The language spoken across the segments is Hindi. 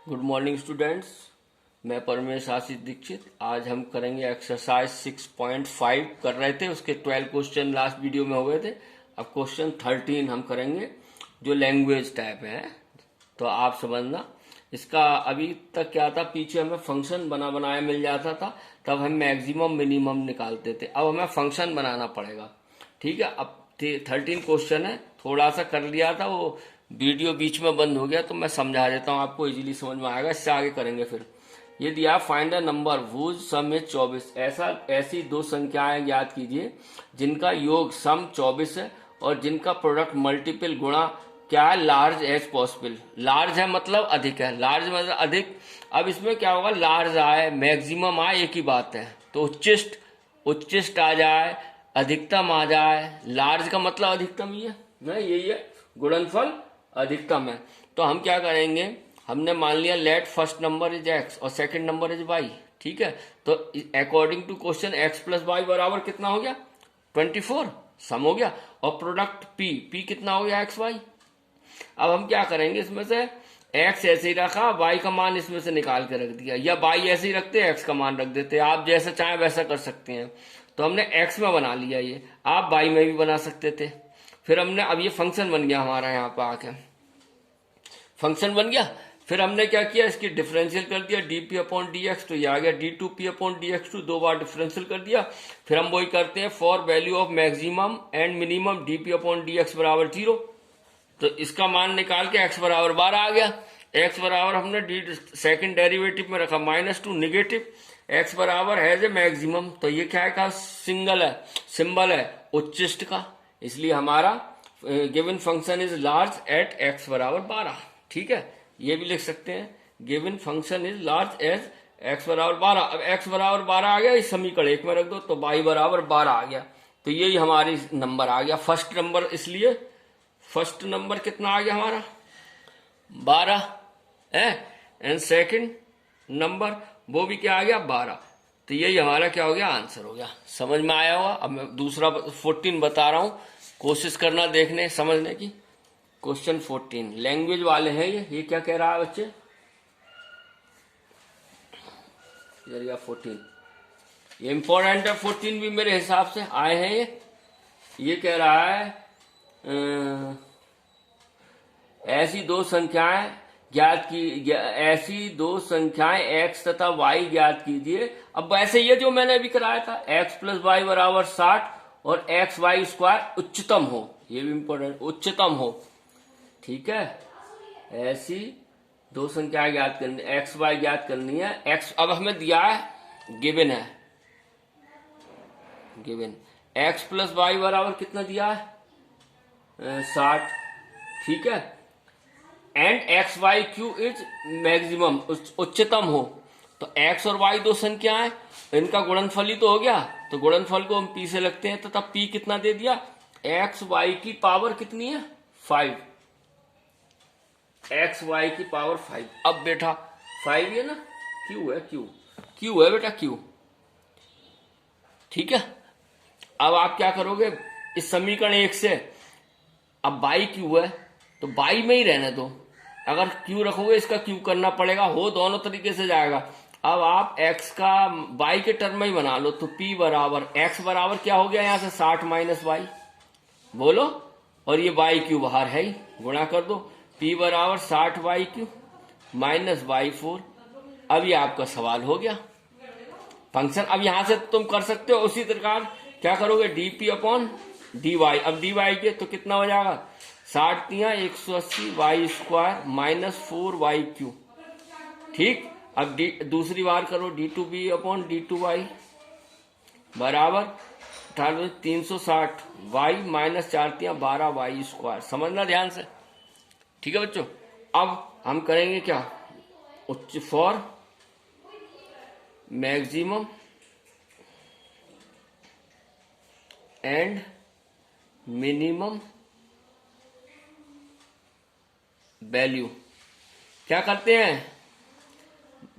Good morning students. मैं परमेश आशीष दीक्षित। आज हम करेंगे एक्सरसाइज 6.5 कर रहे थे, उसके 12 क्वेश्चन लास्ट वीडियो में हो गए थे। अब क्वेश्चन 13 हम करेंगे जो लैंग्वेज टाइप है। तो आप समझना इसका अभी तक क्या था, पीछे हमें फंक्शन बना बनाया मिल जाता था, तब हम मैक्सिमम मिनिमम निकालते थे। अब हमें फंक्शन बनाना पड़ेगा। ठीक है, अब 13 क्वेश्चन है, थोड़ा सा कर लिया था, वो वीडियो बीच में बंद हो गया तो मैं समझा देता हूँ, आपको इजीली समझ में आएगा। इससे आगे करेंगे। फिर ये दिया, find a number whose sum is 24। ऐसी दो संख्याएं ज्ञात कीजिए जिनका योग सम 24 है और जिनका प्रोडक्ट मल्टीपल गुणा क्या है, लार्ज एज पॉसिबल। लार्ज है मतलब अधिक है, लार्ज मतलब अधिक। अब इसमें क्या होगा, लार्ज आए मैक्सिमम आए एक ही बात है, तो उच्चिष्ट उच्चिष्ट आ जाए, अधिकतम आ जाए। लार्ज का मतलब अधिकतम ही है ना, यही है, गुणनफल अधिकतम है। तो हम क्या करेंगे, हमने मान लिया let first number is x और सेकंड नंबर इज वाई। ठीक है, तो according to question x plus y बराबर कितना हो गया, 24 सम हो गया। और प्रोडक्ट पी, पी कितना हो गया, एक्स वाई। अब हम क्या करेंगे, इसमें से एक्स ऐसे ही रखा, वाई का मान इसमें से निकाल के रख दिया, या वाई ऐसे ही रखते एक्स का मान रख देते, आप जैसा चाहें वैसा कर सकते हैं। तो हमने एक्स में बना लिया, ये आप वाई में भी बना सकते थे। फिर हमने, अब ये फंक्शन बन गया हमारा, यहाँ पे आके फंक्शन बन गया। फिर हमने क्या किया, इसकी डिफरेंशियल कर दिया, d p upon d x, तो ये आ गया d two p upon d x two, दो बार डिफरेंशियल कर दिया। फिर हम वही करते हैं, for value of maximum and minimum D p upon d x बराबर 0। तो इसका मान निकाल के एक्स बराबर 12 आ गया। एक्स बराबर हमने डी सेकेंड डेरिवेटिव में रखा -2 निगेटिव। एक्स बराबर है मैक्सिमम, तो ये क्या है, का सिंगल है, सिंबल है उच्चिष्ट का, इसलिए हमारा given function is large at x बराबर 12। ठीक है, ये भी लिख सकते हैं, given function is large at x बराबर 12। अब एक्स बराबर 12 आ गया, इस समीकरण एक में रख दो तो वाई बराबर 12 आ गया। तो यही हमारी नंबर आ गया फर्स्ट नंबर, इसलिए फर्स्ट नंबर कितना आ गया हमारा, 12 है। एंड सेकंड नंबर वो भी क्या आ गया, 12। तो यही हमारा क्या हो गया, आंसर हो गया। समझ में आया होगा। अब मैं दूसरा 14 बता रहा हूं, कोशिश करना देखने समझने की। क्वेश्चन 14 लैंग्वेज वाले हैं ये क्या कह रहा है बच्चे, जरिया 14 ये इंपॉर्टेंट है। 14 भी मेरे हिसाब से आए हैं। ये कह रहा है ऐसी दो संख्याएं ज्ञात की, ऐसी दो संख्याएं एक्स तथा वाई ज्ञात कीजिए। अब वैसे ये जो मैंने अभी कराया था, एक्स प्लस वाई बराबर 60 और एक्स वाई स्क्वायर उच्चतम हो, ये भी इंपॉर्टेंट, उच्चतम हो। ठीक है, ऐसी दो संख्याएं ज्ञात करनी, एक्स वाई ज्ञात करनी है। एक्स अब हमें दिया है, गिवन है, गिवन एक्स प्लस वाई बराबर कितना दिया है, 60। ठीक है, and x y q is maximum, उच्चतम हो। तो एक्स और वाई दो संख्याएं, इनका गुणनफल ही तो हो गया, तो गुणनफल को हम पी से लगते हैं। तो तब पी कितना दे दिया, एक्स वाई की पावर कितनी है, 5, एक्स वाई की पावर 5। अब बेटा 5 है ना, क्यू है, क्यू है बेटा, क्यू। ठीक है, अब आप क्या करोगे, इस समीकरण 1 से, अब बाई क्यू है तो बाई में ही रहने दो, अगर क्यू रखोगे इसका क्यू करना पड़ेगा, हो दोनों तरीके से जाएगा। अब आप x का y के टर्म में ही बना लो, तो p बराबर x बराबर क्या हो गया, यहां से 60 माइनस वाई, बोलो, और ये y क्यू बाहर है ही, गुणा कर दो, p बराबर 60 वाई क्यू माइनस वाई 4। अब ये आपका सवाल हो गया फंक्शन। अब यहां से तुम कर सकते हो उसी प्रकार, क्या करोगे, dp अपॉन dy। अब dy के तो कितना हो जाएगा, 60 180 y square minus 4 y q. ठीक, अब दूसरी बार करो, d two b upon d two y बराबर 360 वाई माइनस 4 12 वाई स्क्वायर। समझना ध्यान से। ठीक है बच्चों, अब हम करेंगे क्या, उच्च for maximum and minimum value. क्या करते हैं,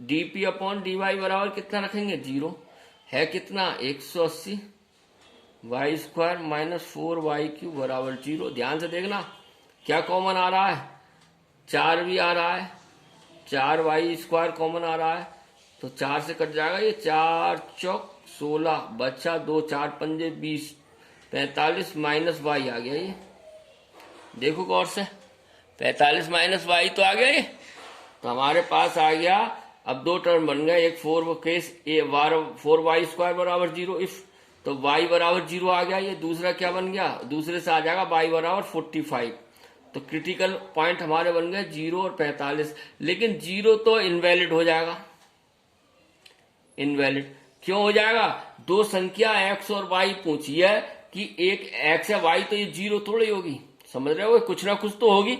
dp अपॉन dy बराबर कितना रखेंगे, 0 है, कितना 180 y square minus 4 y q बराबर 0। ध्यान से देखना क्या कॉमन आ रहा है, 4 भी आ रहा है, 4y² कॉमन आ रहा है तो 4 से कट जाएगा, ये 4 चौक 16 बचा 2, 4 पंजे 20, 45 माइनस वाई आ गया। ये देखो गौर से, 45 माइनस वाई तो आ गया ये, तो हमारे पास आ गया। अब दो टर्म बन गए, एक 4 केस 4y² बराबर 0 इफ, तो y बराबर 0 आ गया। ये दूसरा क्या बन गया, दूसरे से आ जाएगा y बराबर 45। तो क्रिटिकल पॉइंट हमारे बन गए 0 और 45, लेकिन 0 तो इनवैलिड हो जाएगा। इनवैलिड क्यों हो जाएगा, दो संख्या x और y पूछी है कि एक x है y, तो ये 0 थोड़ी होगी, समझ रहे हो, कुछ ना कुछ तो होगी,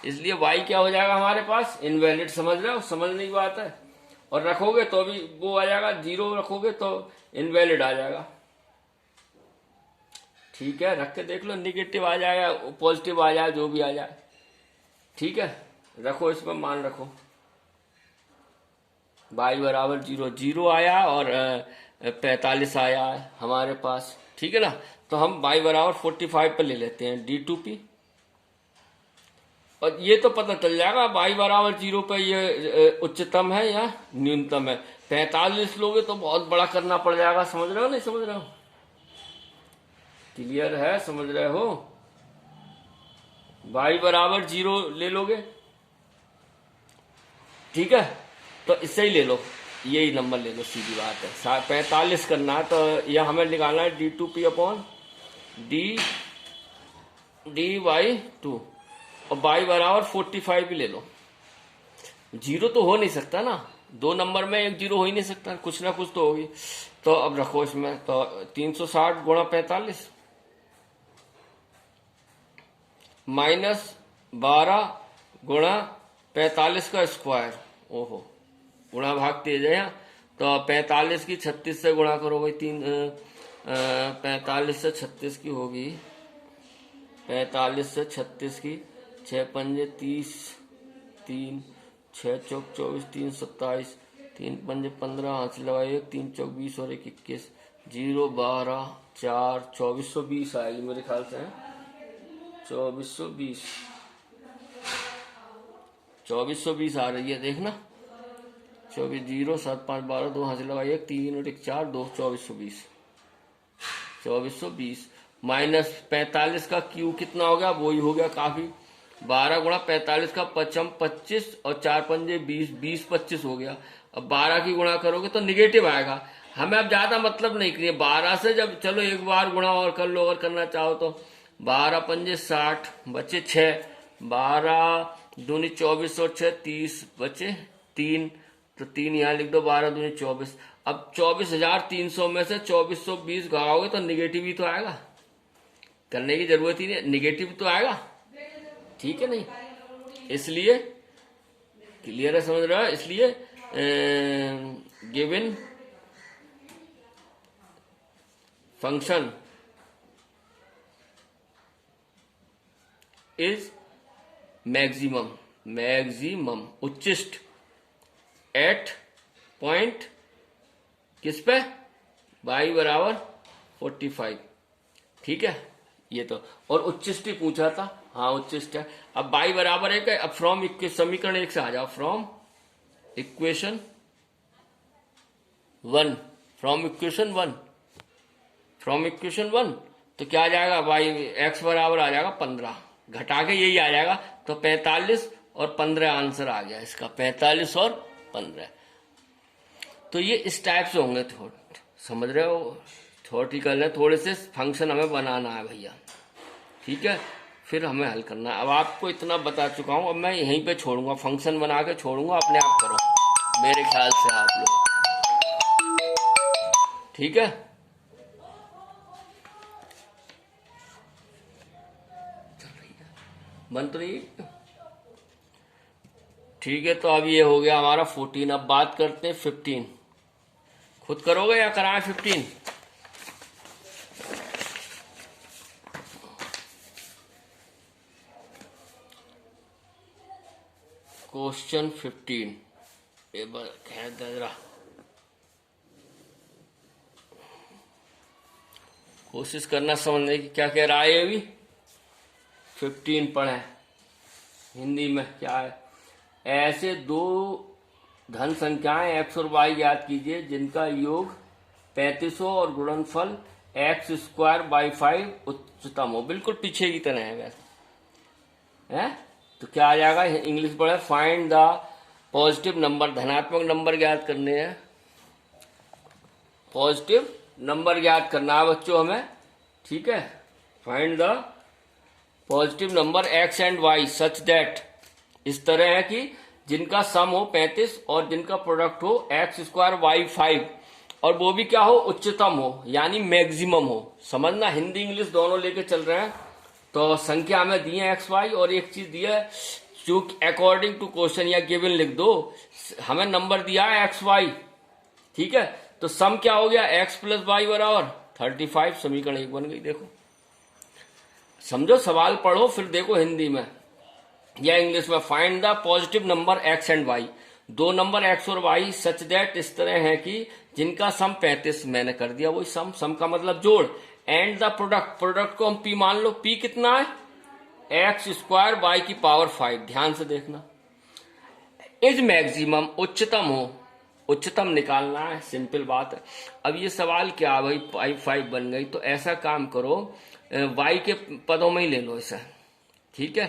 इसलिए y क्या हो जाएगा हमारे पास, इनवैलिड। समझ रहे हो, समझने की बात है। और रखोगे तो भी वो आ जाएगा, 0 रखोगे तो इनवैलिड आ जाएगा। ठीक है, रख के देख लो, निगेटिव आ जाएगा, पॉजिटिव आ जाए, जो भी आ जाए। ठीक है, रखो, इसमें मान रखो, y बराबर 0 0 आया और 45 आया है हमारे पास। ठीक है ना, तो हम y बराबर 45 पर ले लेते हैं d2p, और ये तो पता चल जाएगा y बराबर 0 पे ये उच्चतम है या न्यूनतम है। 45 लोगे तो बहुत बड़ा करना पड़ जाएगा, समझ रहे हो नहीं समझ रहे हो, क्लियर है, समझ रहे हो। y बराबर 0 ले लोगे, ठीक है, तो इससे ही ले लो, यही नंबर ले लो, सीधी बात है। 45 करना है तो यह हमें निकालना है d2p अपॉन dy2, और y बराबर 45 भी ले लो। 0 तो हो नहीं सकता ना, दो नंबर में एक 0 हो ही नहीं सकता, कुछ ना कुछ तो होगी। तो अब रखो इसमें, तो 360 गुणा 45 माइनस 12 गुणा 45 का स्क्वायर, ओहो गुणा भाग तेज है यहाँ, तो 45 की 36 से गुणा करो भाई, 45 से 36 की होगी, 45 से 36 की, 6 पंजे 30, 3 6 चौक 24, 3 27, 3 पंजे 15, हाथ से लगाए 1, 3 चौक 20 और 1 21, 0 12 4 2420 आएगी मेरे ख्याल से, 2420 2420 आ रही है, देखना 24 0 7 5 12, 2 हाथ से लगाए 1, 3 और 1 4, 2 2420 2420 माइनस 45 का क्यू कितना हो गया, वो ही हो गया काफी, 12 गुणा 45 का पचम 25 और 4 पंजे 20, 20 25 हो गया। अब 12 की गुणा करोगे तो निगेटिव आएगा, हमें अब ज्यादा मतलब नहीं करिए 12 से, जब चलो एक बार गुणा और कर लो, और करना चाहो तो 12 पंजे 60 बचे 6, 12 दूनी 24 और 6 30 बचे 3, तो 3 यहाँ लिख दो, 12 दूनी 24। अब 24,300 में से 2420 घटाओगे तो निगेटिव ही तो आएगा, करने की जरूरत ही नहीं, निगेटिव तो आएगा, ठीक है नहीं, इसलिए क्लियर है, समझ रहा है। इसलिए गिवन फंक्शन इज मैक्सिमम उच्चिष्ट एट पॉइंट किस पे, y बराबर 45, ठीक है, ये तो, और उच्चिष्ट ही पूछा था, हाँ उच्चिष्ट है। अब y बराबर है, अब फ्रॉम समीकरण 1 से आ जाओ, फ्रॉम इक्वेशन 1, फ्रॉम इक्वेशन 1 तो क्या आ जाएगा, y x बराबर आ जाएगा 15, घटा के यही आ जाएगा, तो 45 और 15 आंसर आ गया इसका, 45 और 15। तो ये इस टाइप से होंगे, समझ रहे हो, थ्योरेटिकल है, थोड़े से फंक्शन हमें बनाना है भैया, ठीक है, फिर हमें हल करना है। अब आपको इतना बता चुका हूं, अब मैं यहीं पे छोड़ूंगा, फंक्शन बना के छोड़ूंगा, अपने आप करो मेरे ख्याल से आप लोग, ठीक है। मन तो नहीं, ठीक है, तो अब ये हो गया हमारा 14। अब बात करते हैं 15, खुद करोगे या कराएं 15? क्वेश्चन 15 एक बार कह जरा, कोशिश करना समझने की, क्या कह रहा है अभी 15 पढ़े, हिंदी में क्या है, ऐसे दो धन संख्याएं x और y ज्ञात कीजिए जिनका योग 35 हो और गुणनफल x स्क्वायर बाई 5 उच्चतम हो। बिल्कुल पीछे की तरह है वैसे है। तो क्या आ जाएगा, इंग्लिश पढ़े, फाइंड द पॉजिटिव नंबर, धनात्मक नंबर ज्ञात करने हैं, पॉजिटिव नंबर ज्ञात करना है बच्चों हमें, ठीक है। Find the positive number x and y such that, इस तरह है कि जिनका सम हो 35 और जिनका प्रोडक्ट हो x स्क्वायर वाई 5, और वो भी क्या हो, उच्चतम हो, यानी मैक्सिमम हो। समझना, हिंदी इंग्लिश दोनों लेके चल रहे हैं। तो संख्या हमें दी है x y, और एक चीज दी है जो अकॉर्डिंग टू क्वेश्चन या गिवन लिख दो, हमें नंबर दिया है x y, ठीक है। तो सम क्या हो गया, x प्लस वाई बराबर 35, समीकरण 1 बन गई। देखो, समझो, सवाल पढ़ो फिर देखो हिंदी में या इंग्लिश में। Find the positive number x and y, दो नंबर x और y सच दैट, इस तरह है कि जिनका सम 35, मैंने कर दिया वही सम, सम का मतलब जोड़, एंड द प्रोडक्ट, प्रोडक्ट को हम p मान लो, p कितना है, x स्क्वायर y की पावर 5, ध्यान से देखना, इज मैक्सिमम, उच्चतम हो, उच्चतम निकालना है, सिंपल बात है। अब ये सवाल क्या भाई, 5 बन गई, तो ऐसा काम करो, y के पदों में ही ले लो इसे, ठीक है।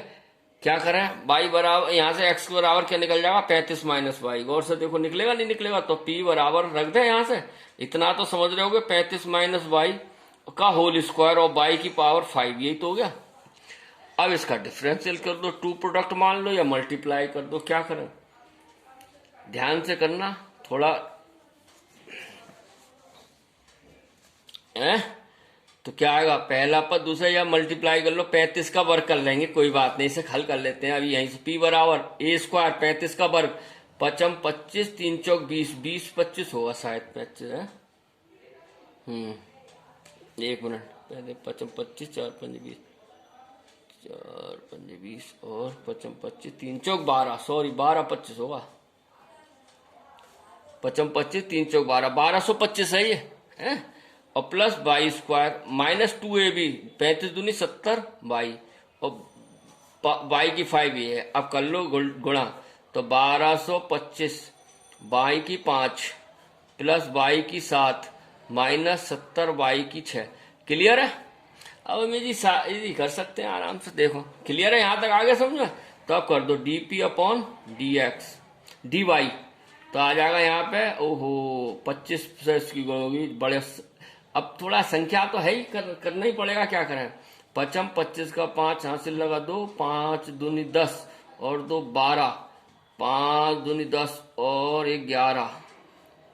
क्या करें, y बराबर, यहां से x के बराबर क्या निकल जाएगा, 35 माइनस वाई, गौर से देखो, निकलेगा नहीं निकलेगा, तो p बराबर रख दे यहां से, इतना तो समझ रहे होगे, 35 माइनस वाई का होल स्क्वायर और y की पावर 5, यही तो हो गया। अब इसका डिफरेंशियल कर दो, टू प्रोडक्ट मान लो या मल्टीप्लाई कर दो, क्या करें, ध्यान से करना थोड़ा तो क्या आएगा, पहला पद दूसरा, या मल्टीप्लाई कर लो, 35 का वर्ग कर लेंगे, कोई बात नहीं, इसे हल कर लेते हैं अभी यहीं से। p बराबर a स्क्वायर 35 का वर्ग, 5 25, 3 चौक 20, 20 25 होगा शायद, 25 है। एक मिनट, पहले 5 25, 4 5 20, 4 5 20 और 5 25, 3 चौक 12, सॉरी 12 25 होगा, 5 25, 3 चौक 12, 1225 है ये, है? और plus Y square minus 2ab, 35 दूनी 70 वाई, और वाई की 5 ये है। अब कर लो गुणा, तो 1225 वाई की 5 प्लस वाई की 7 माइनस 70 वाई की 6, क्लियर है। अब हम ये कर सकते हैं आराम से, देखो क्लियर है, यहां तक आगे समझो। तो अब कर दो dp अपॉन dx dy, तो आ जाएगा यहाँ पे, ओहो 25 से इसकी गुण होगी, बड़े। अब थोड़ा संख्या तो है ही, करना ही पड़ेगा, क्या करें, 5 25 का 5 हासिल लगा दो, 5 दूनी 10 और 2 12, 5 दूनी 10 और 1 11,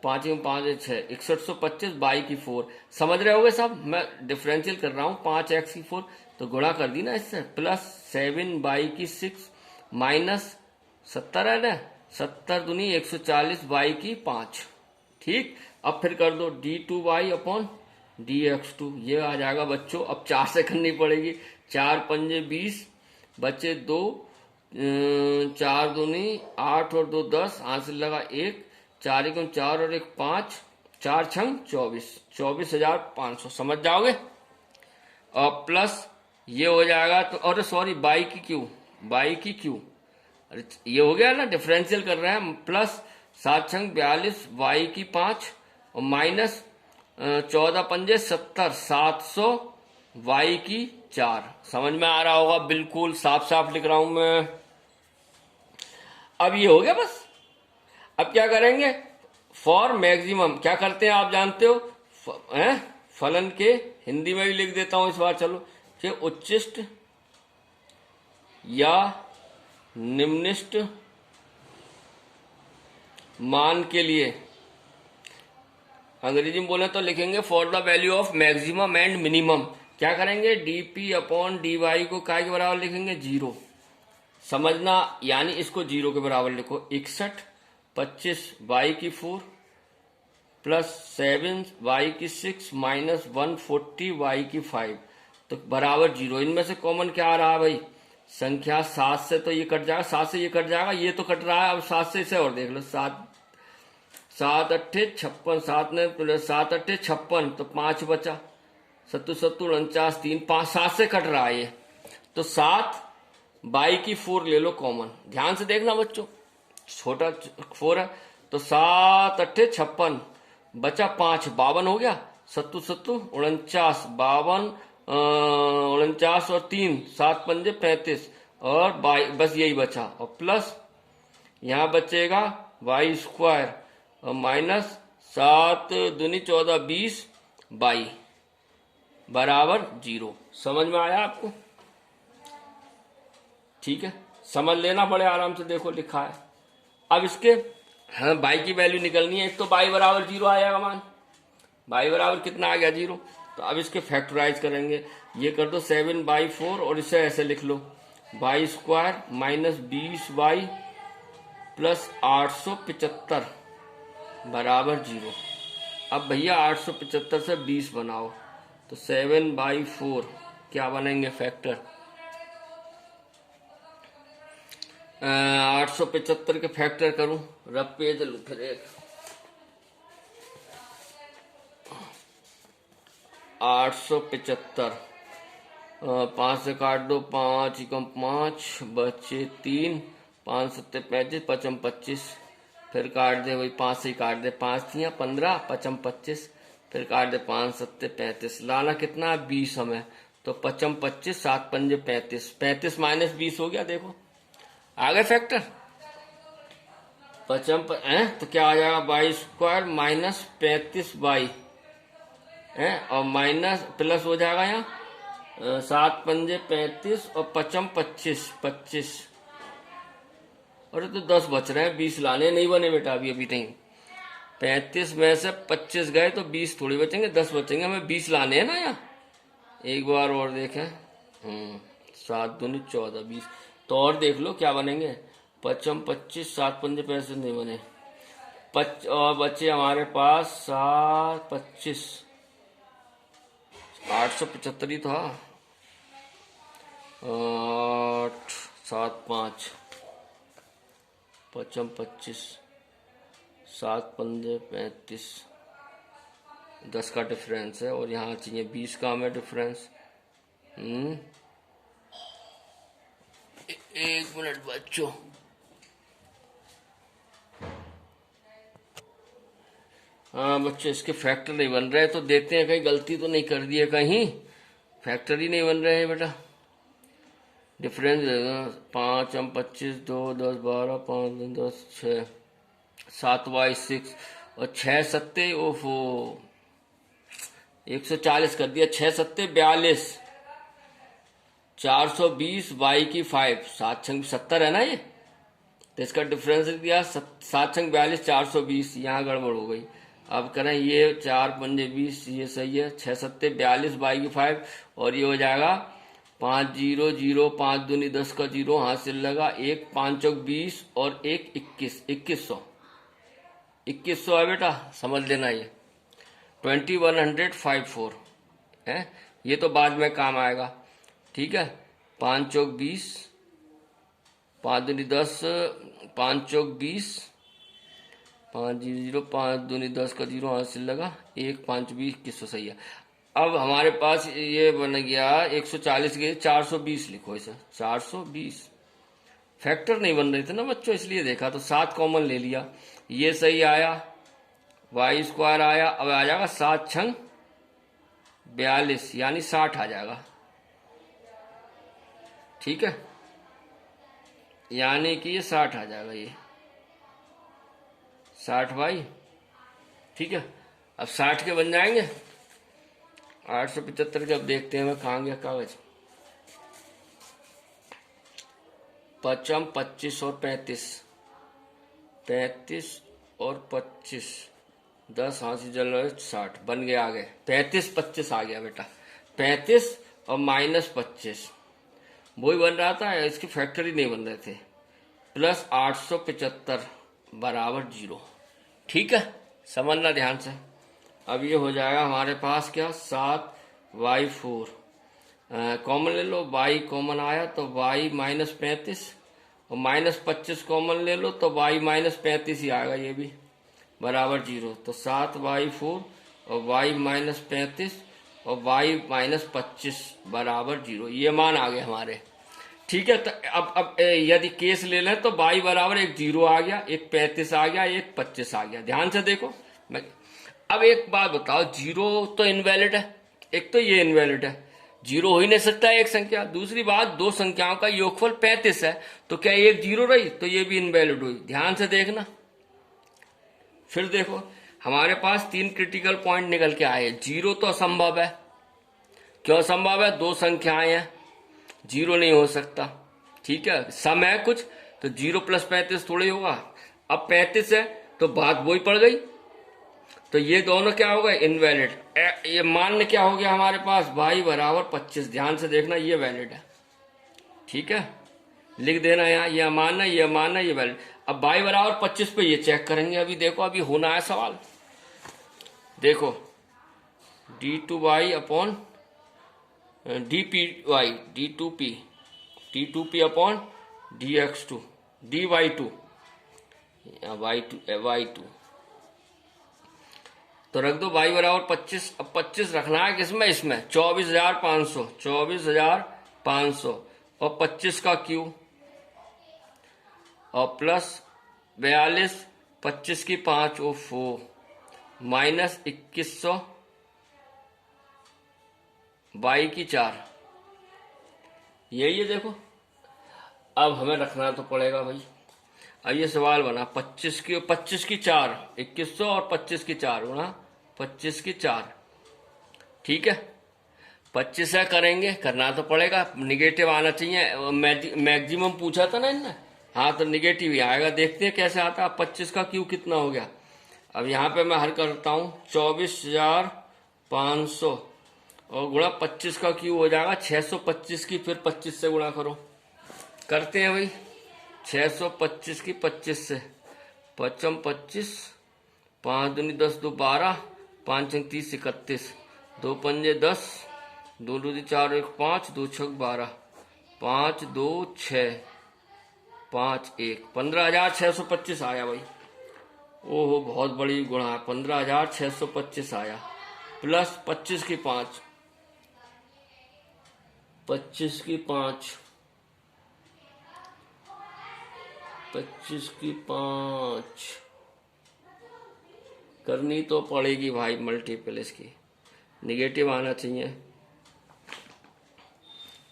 5 में 5 6, 6125 बाई की 4, समझ रहे होगे सब, मैं डिफरेंशियल कर रहा हूँ, 5x की 4, तो गुणा कर दी ना इससे, प्लस 7 बाई की 6 माइनस 70 है ना, 70 दूनी 140 बाई की 5, ठीक। अब फिर कर दो d2y अपॉन dx2, ये आ जाएगा बच्चों। अब 4 से करनी पड़ेगी, 4 पंजे 20, बचे 2, 4 दूनी 8 और 2 10, हासिल लगा 1, 4 1 4 और 1 5, 4 छंग 24, 24,500, समझ जाओगे। और प्लस ये हो जाएगा, तो और सॉरी बाई की क्यू, ये हो गया ना, डिफरेंशियल कर रहे हैं, प्लस 7 छंग 42 वाई की 5 और माइनस 14 पंजे 70, 700 वाई की 4, समझ में आ रहा होगा, बिल्कुल साफ साफ लिख रहा हूं मैं। अब ये हो गया बस। अब क्या करेंगे, फॉर मैक्सिमम क्या करते हैं आप जानते हो, फलन के हिंदी में भी लिख देता हूं इस बार, चलो, कि उच्चिष्ट या निम्निष्ट मान के लिए, अंग्रेजी में बोले तो लिखेंगे for the value of maximum and minimum, क्या करेंगे, dp अपॉन dy को काय के बराबर लिखेंगे, 0, समझना, यानी इसको 0 के बराबर लिखो, 61 25 y की 4 प्लस 7 y की 6 माइनस 140 y की 5, तो बराबर 0। इनमें से कॉमन क्या आ रहा है भाई, संख्या 7 से तो ये कट जाएगा, 7 से ये कट जाएगा, ये तो कट रहा है, अब 7 से इसे और देख लो, 7 7 अट्ठे 56, 7 ने 7 अट्ठे 56, तो 5 बचा, 7 7 49, 3 5, 7 से कट रहा है ये, तो 7 बाई की 4 ले लो कॉमन, ध्यान से देखना बच्चों, छोटा 4 है, तो 7 अट्ठे 56, बचा 5, 52 हो गया। सत्तू सत्तू 49, 52 49 और 3 7 पंजे 35 और बस यही बचा। और प्लस यहाँ बचेगा वाई स्क्वायर और माइनस 7 दूनी 14 20 बाई बराबर 0। समझ में आया आपको? ठीक है, समझ लेना बड़े आराम से, देखो लिखा है। अब इसके हाँ बाई की वैल्यू निकलनी है। एक तो बाई बराबर 0 आएगा मान, बाई बराबर कितना आ गया 0। तो अब इसके फैक्टराइज करेंगे। ये कर दो 7/4 और इसे ऐसे लिख लो y square minus 20 y plus 875 बराबर 0। अब भैया 875 से 20 बनाओ तो 7/4 क्या बनेंगे फैक्टर। 875 के फैक्टर करूं, रब पेज लू फिर एक 875 5 से काट दो 5 कम 5 बचे 3 5 7 35 55 25 फिर काट दे वही 5 से ही काट दे 5 थी 15 55 25 फिर काट दे 5 7 35 लाना कितना 20 हमें तो 55 25 7 पंजे 35 35 माइनस 20 हो गया। देखो आ गए फैक्टर 55 तो क्या आ जाएगा बाई स्क्वायर माइनस 35 बाई और माइनस प्लस हो जाएगा यहाँ 7 पंजे 35 और 55 25 25। अरे तो 10 बच रहे हैं, 20 लाने नहीं बने बेटा अभी नहीं। 35 में से 25 गए तो 20 थोड़ी बचेंगे, 10 बचेंगे, हमें 20 लाने हैं ना यहाँ। एक बार और देखें 7 दूनी 14 20 तो और देख लो क्या बनेंगे 55 25 7 पंजे 35 नहीं बने और बचे हमारे पास 7 25 875 ही था 8 7 5 55 25 7 पंजे 35 10 का डिफरेंस है और यहाँ चाहिए 20 का हमें डिफरेंस। एक मिनट बच्चों हाँ बच्चों इसके फैक्टर नहीं बन रहे तो देखते हैं कहीं गलती तो नहीं कर दी है, कहीं फैक्टर ही नहीं बन रहे हैं बेटा। डिफरेंस 5 हम 25 2 10 12 5 10 6 7/6 और 6 7 ओफो 140 कर दिया 6 7 42 420 बाई की 5 7 छंग 70 है ना ये, तो इसका डिफरेंस दिया 7 छंग 42 420 यहाँ गड़बड़ हो गई। अब करें ये 4 पंजे 20 ये सही है 6 7 42 बाई की 5 और ये हो जाएगा 5 0 0 5 दूनी 10 का 0 हाथ से लगा 1 5 चौक 20 और 1 21 2100 है बेटा, समझ लेना ये 2154 है। ये तो बाद में काम आएगा ठीक है। 5 चौक 20 5 दूनी 10 5 चौक 20 5 0 5 दूनी 10 का 0 हाथ से लगा 1 5 20 2100 सही है। अब हमारे पास ये बन गया 140 के 420 लिखो इसे 420 फैक्टर नहीं बन रहे थे ना बच्चों इसलिए देखा तो 7 कॉमन ले लिया ये सही आया वाई स्क्वायर आया। अब आ जाएगा 7 छंग 42 यानी 60 आ जाएगा ठीक है, यानी कि ये 60 आ जाएगा ये 60 बाई ठीक है। अब 60 के बन जाएंगे 875 के। अब देखते हैं मैं कहाँ गया कागज 55 25 और 35 35 और 25 10 हाथ से जल रहे 60 बन गया आ गए 35 25 आ गया बेटा 35 और माइनस 25 वही बन रहा था, इसकी फैक्टरी नहीं बन रहे थे प्लस 875 बराबर 0 ठीक है, समझना ध्यान से। अब ये हो जाएगा हमारे पास क्या 7/4 कॉमन ले लो y कॉमन आया तो y माइनस 35 और माइनस 25 कॉमन ले लो तो y माइनस 35 ही आएगा ये भी बराबर 0। तो 7/4 और y माइनस 35 और y माइनस 25 बराबर 0 ये मान आ गए हमारे ठीक है, तो अब यदि केस ले लें तो y बराबर एक 0 आ गया, एक 35 आ गया, एक 25 आ गया। ध्यान से देखो। अब एक बात बताओ, 0 तो इनवैलिड है, एक तो ये इनवैलिड है, 0 हो ही नहीं सकता है एक संख्या। दूसरी बात, दो संख्याओं का योगफल 35 है, तो क्या एक 0 रही, तो ये भी इनवैलिड हुई। ध्यान से देखना। फिर देखो, हमारे पास 3 क्रिटिकल पॉइंट निकल के आए। 0 तो असंभव है। क्यों असंभव है? दो संख्याएं हैं, 0 नहीं हो सकता। ठीक है, सम है कुछ, तो 0 + 35 थोड़ी होगा। अब 35 है तो बात वही पड़ गई, तो ये दोनों क्या हो गए? इनवैलिड। ये मान्य क्या हो गया हमारे पास? y बराबर 25। ध्यान से देखना, ये वैलिड है। ठीक है, लिख देना यहाँ, ये अमान्य, ये अमान्य, ये वैलिड। अब y बराबर 25 पे ये चेक करेंगे। अभी देखो, अभी होना है सवाल। देखो, d2y upon dpy, d2p upon dx2, dy2, y2, तो रख दो y बराबर 25। अब 25 रखना है किसमें? इसमें 24,500 और 25 का क्यू, और प्लस 42, 25 की 5 और 4, माइनस 2100, y की 4। यही है। देखो, अब हमें रखना तो पड़ेगा भाई। अब ये सवाल बना 25 की 4, 2100 और 25 की 4 गुणा 25 की 4। ठीक है, 25 है करेंगे, करना तो पड़ेगा, निगेटिव आना चाहिए। मैक्सिमम पूछा था ना इनने, हाँ, तो निगेटिव ही आएगा। देखते हैं कैसे आता है। 25 का क्यू कितना हो गया? अब यहाँ पे मैं हल करता हूँ, 24,500 और गुणा 25 का क्यू हो जाएगा 625 की, फिर 25 से गुणा करो। करते हैं भाई, 625 की 25 से, 5 25, 5 दूनी 10, 2 12, 5 30 31, 2 पंजे 10, 2 दूनी 4 1 5, 2 6 12, 5 2 6, 5 1, 15,625 आया भाई। ओहो, बहुत बड़ी गुणा है। 15,625 आया, प्लस 25 की 5, 25 की 5, 25 की 5 करनी तो पड़ेगी भाई मल्टीपल इसकी, निगेटिव आना चाहिए।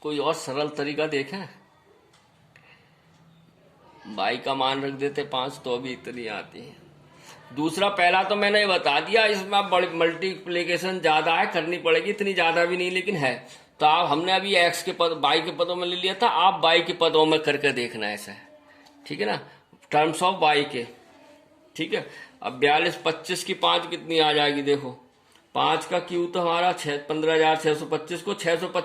कोई और सरल तरीका देखें। y का मान रख देते 5, तो अभी इतनी आती है। दूसरा, पहला तो मैंने ये बता दिया, इसमें बड़ी मल्टीप्लिकेशन ज्यादा है, करनी पड़ेगी, इतनी ज्यादा भी नहीं लेकिन है। तो आप, हमने अभी x के पद y के पदों में ले लिया था, आप y के पदों में करके देखना ऐसा है। ठीक है ना, टर्म्स ऑफ y के। ठीक है, अब 42, 25 की 5 कितनी आ जाएगी? देखो, 5 का क्यू तो हमारा 15,625 को 625